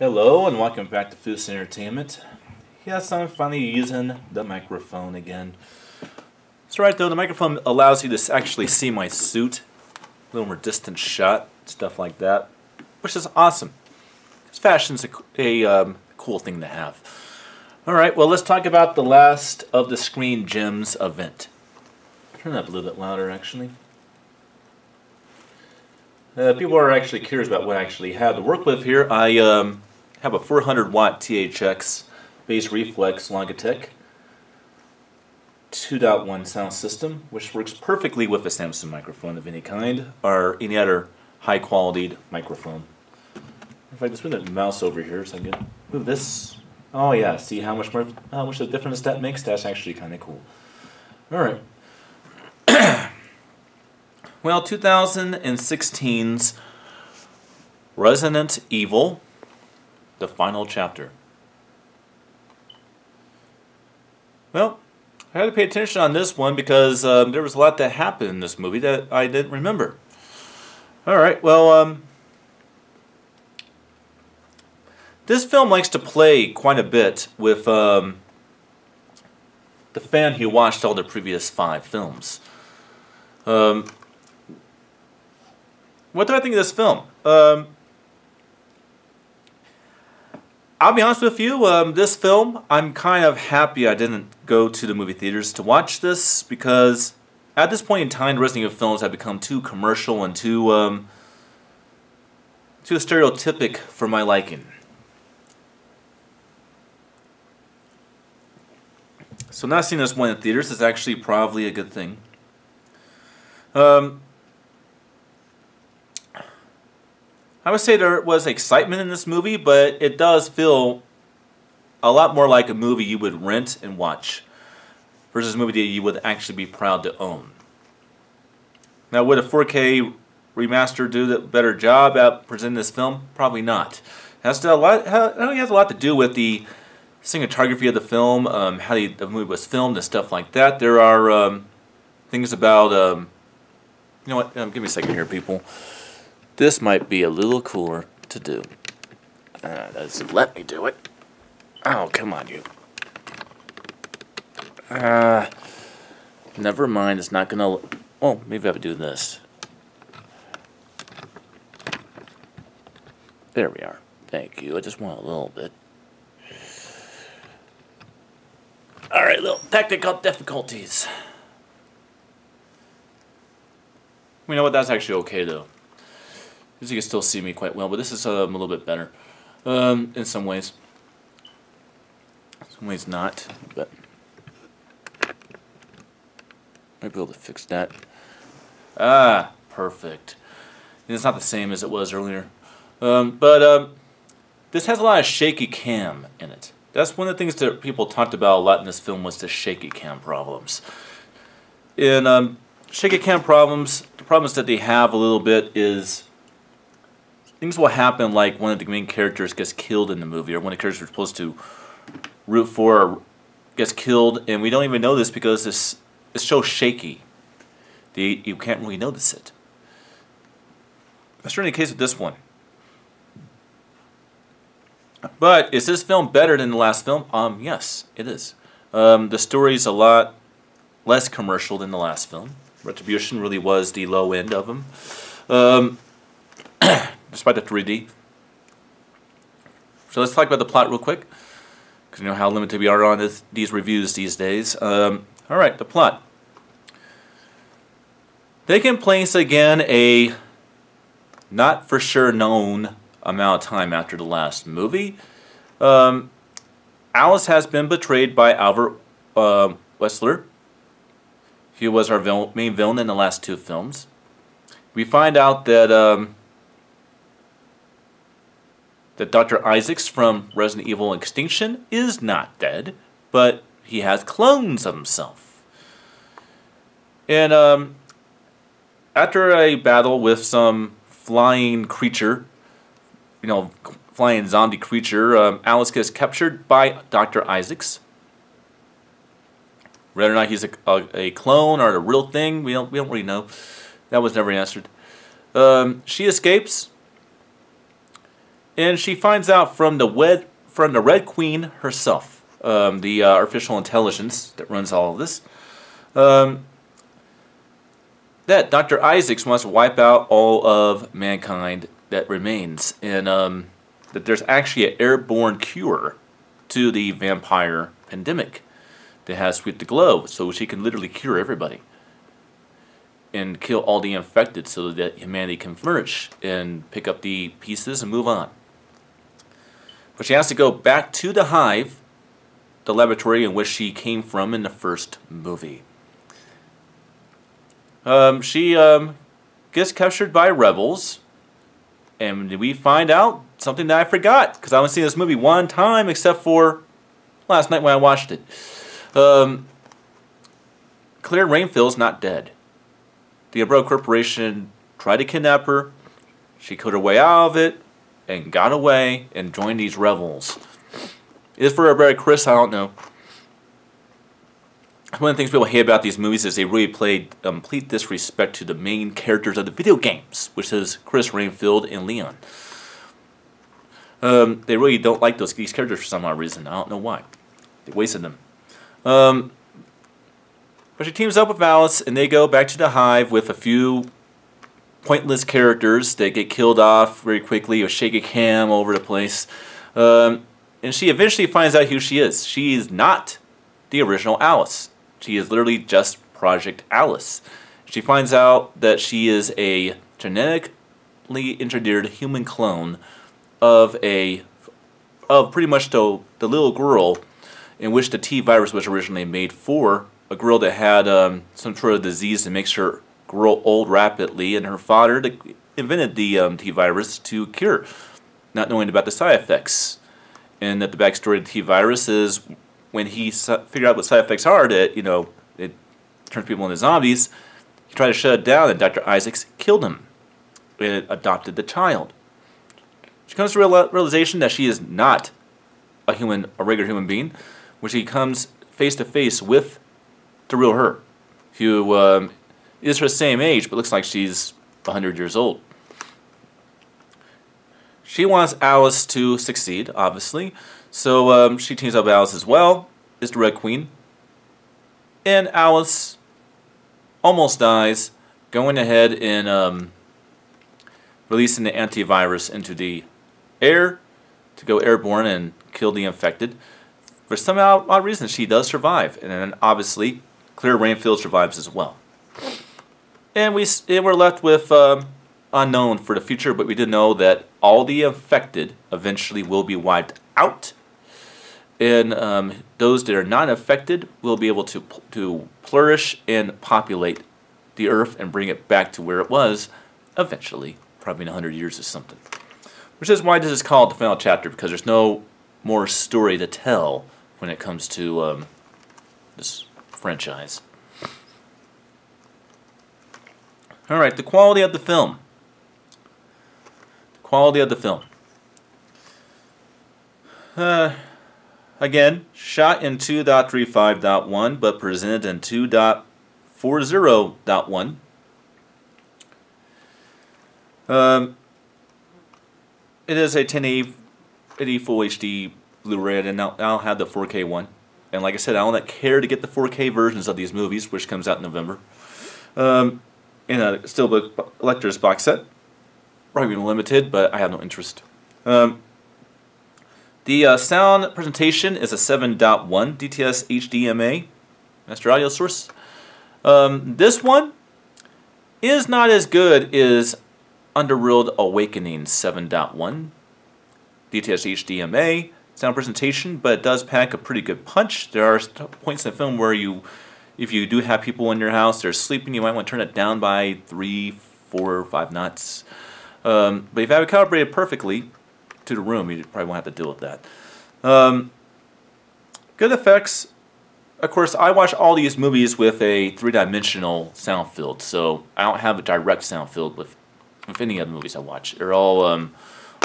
Hello and welcome back to Foos Entertainment. Yes, I'm finally using the microphone again. That's right though, the microphone allows you to actually see my suit. A little more distant shot, stuff like that. Which is awesome. Because fashion's a cool thing to have. Alright, well let's talk about the last of the Screen Gems event. Turn that up a little bit louder actually. People are actually curious about what I actually have to work with here. I have a 400 watt THX bass reflex Logitech 2.1 sound system, which works perfectly with a Samsung microphone of any kind or any other high quality microphone. In fact, let's move the mouse over here so I can move this. Oh yeah, see how much of a difference that makes? That's actually kind of cool. Alright. Well, 2016's Resident Evil, the final chapter. Well, I had to pay attention on this one because there was a lot that happened in this movie that I didn't remember. Alright, well, this film likes to play quite a bit with the fan who watched all the previous 5 films. What do I think of this film? I'll be honest with you, this film, I'm kind of happy I didn't go to the movie theaters to watch this because at this point in time, Resident Evil films have become too commercial and too stereotypic for my liking. So not seeing this one in theaters is actually probably a good thing. I would say there was excitement in this movie, but it does feel a lot more like a movie you would rent and watch versus a movie that you would actually be proud to own. Now, would a 4K remaster do a better job at presenting this film? Probably not. It has a lot to do with the cinematography of the film, how the movie was filmed and stuff like that. There are things about, you know what, give me a second here, people. This might be a little cooler to do. Doesn't let me do it. Oh, come on, you. Never mind, it's not gonna... Oh, maybe I have to do this. There we are. Thank you. I just want a little bit. Alright, little technical difficulties. You know what, that's actually okay, though. Because you can still see me quite well, but this is a little bit better in some ways. Some ways not, but might be able to fix that. Ah, perfect. And it's not the same as it was earlier. This has a lot of shaky cam in it. That's one of the things that people talked about a lot in this film was the shaky cam problems. In shaky cam problems, the problems that they have a little bit is things will happen like one of the main characters gets killed in the movie, or one of the characters we're supposed to root for gets killed, and we don't even know this because it's so shaky. You can't really notice it. That's certainly the case with this one. But is this film better than the last film? Yes, it is. The story's a lot less commercial than the last film. Retribution really was the low end of them. Despite the 3D. So let's talk about the plot real quick, because you know how limited we are on these reviews these days. Alright, the plot. Taking place again a not for sure known amount of time after the last movie. Alice has been betrayed by Albert Wetzler. He was our main villain in the last 2 films. We find out that Dr. Isaacs from Resident Evil Extinction is not dead, but he has clones of himself. And after a battle with some flying creature, you know, flying zombie creature, Alice gets captured by Dr. Isaacs. Whether or not he's a clone or a real thing, we don't really know. That was never answered. She escapes. And she finds out from the Red Queen herself, the artificial intelligence that runs all of this, that Dr. Isaacs wants to wipe out all of mankind that remains, and that there's actually an airborne cure to the vampire pandemic that has Sweep the Globe, so she can literally cure everybody and kill all the infected so that humanity can flourish and pick up the pieces and move on. But she has to go back to the hive, the laboratory in which she came from in the first movie. She gets captured by rebels, and we find out something that I forgot, because I only seen this movie one time except for last night when I watched it. Claire Rainfield's not dead. The Umbrella Corporation tried to kidnap her. She cut her way out of it and got away and joined these rebels. Is for a better Chris? I don't know. One of the things people hate about these movies is they really played complete disrespect to the main characters of the video games, which is Chris Rainfield and Leon. They really don't like these characters for some odd reason. I don't know why. They wasted them. But she teams up with Alice, and they go back to the hive with a few pointless characters that get killed off very quickly with shaky cam over the place. And she eventually finds out who she is. She is not the original Alice. She is literally just Project Alice. She finds out that she is a genetically engineered human clone of pretty much the little girl in which the T virus was originally made for. A girl that had some sort of disease that makes her grow old rapidly, and her father invented the T virus to cure, not knowing about the side effects. And that the backstory of the T virus is when he figured out what side effects are, that, you know, it turns people into zombies, he tried to shut it down, and Dr. Isaacs killed him and adopted the child. She comes to the realization that she is not a regular human being, when she comes face to face with the real her, who is her same age, but looks like she's 100 years old. She wants Alice to succeed, obviously, so she teams up with Alice as well, is the Red Queen, and Alice almost dies, going ahead and releasing the antivirus into the air to go airborne and kill the infected. For some odd reason, she does survive, and then obviously Claire Rainfield survives as well. And we're left with unknown for the future, but we did know that all the infected eventually will be wiped out, and those that are not affected will be able to flourish and populate the Earth and bring it back to where it was eventually, probably in 100 years or something. Which is why this is called the final chapter, because there's no more story to tell when it comes to this franchise. Alright, the quality of the film. The quality of the film. Again, shot in 2.35.1, but presented in 2.40.1. It is a 1080 Full HD Blu-ray, and I'll have the 4K one. And like I said, I don't care to get the 4K versions of these movies, which comes out in November. In a Steelbook Collector's box set. Probably limited, but I have no interest. The sound presentation is a 7.1 DTS HDMA master audio source. This one is not as good as Underworld Awakening 7.1 DTS HDMA sound presentation, but it does pack a pretty good punch. There are points in the film where if you do have people in your house, they're sleeping, you might want to turn it down by 3, 4, or 5 knots. But if you have it calibrated perfectly to the room, you probably won't have to deal with that. Good effects. Of course, I watch all these movies with a 3-dimensional sound field, so I don't have a direct sound field with any of the movies I watch. They're all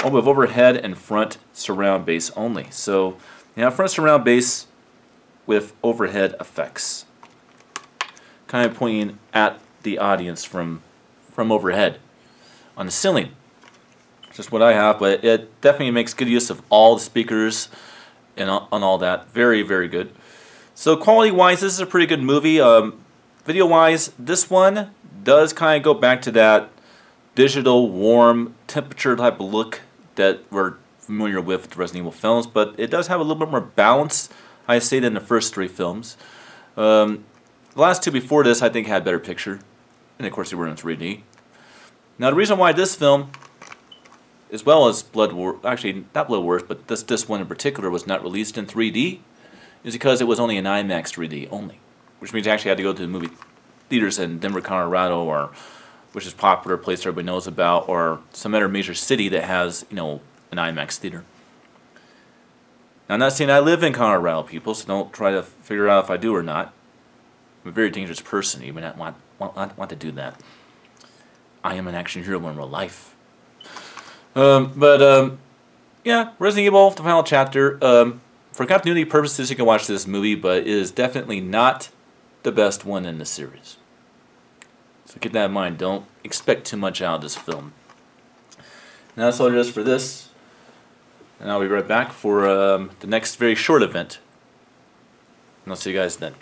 with overhead and front surround bass only. So you have front surround bass with overhead effects, kind of pointing at the audience from overhead on the ceiling. just what I have, but it definitely makes good use of all the speakers and on all that. Very, very good. So quality-wise, this is a pretty good movie. Video-wise, this one does kind of go back to that digital, warm, temperature type of look that we're familiar with the Resident Evil films, but it does have a little bit more balance, I say, than the first 3 films. The last 2 before this, I think, had better picture, and of course they were in 3D. Now the reason why this film, as well as Blood War, actually not Blood Wars, but this one in particular was not released in 3D, is because it was only an IMAX 3D only, which means you actually had to go to the movie theaters in Denver, Colorado, or which is a popular place everybody knows about, or some other major city that has, you know, an IMAX theater. Now, I'm not saying I live in Colorado, people, so don't try to figure out if I do or not. I'm a very dangerous person. You may not want to do that. I am an action hero in real life. Yeah, Resident Evil, the final chapter. For continuity purposes, you can watch this movie, but it is definitely not the best one in the series. So keep that in mind. Don't expect too much out of this film. And that's all it is for this. And I'll be right back for the next very short event. And I'll see you guys then.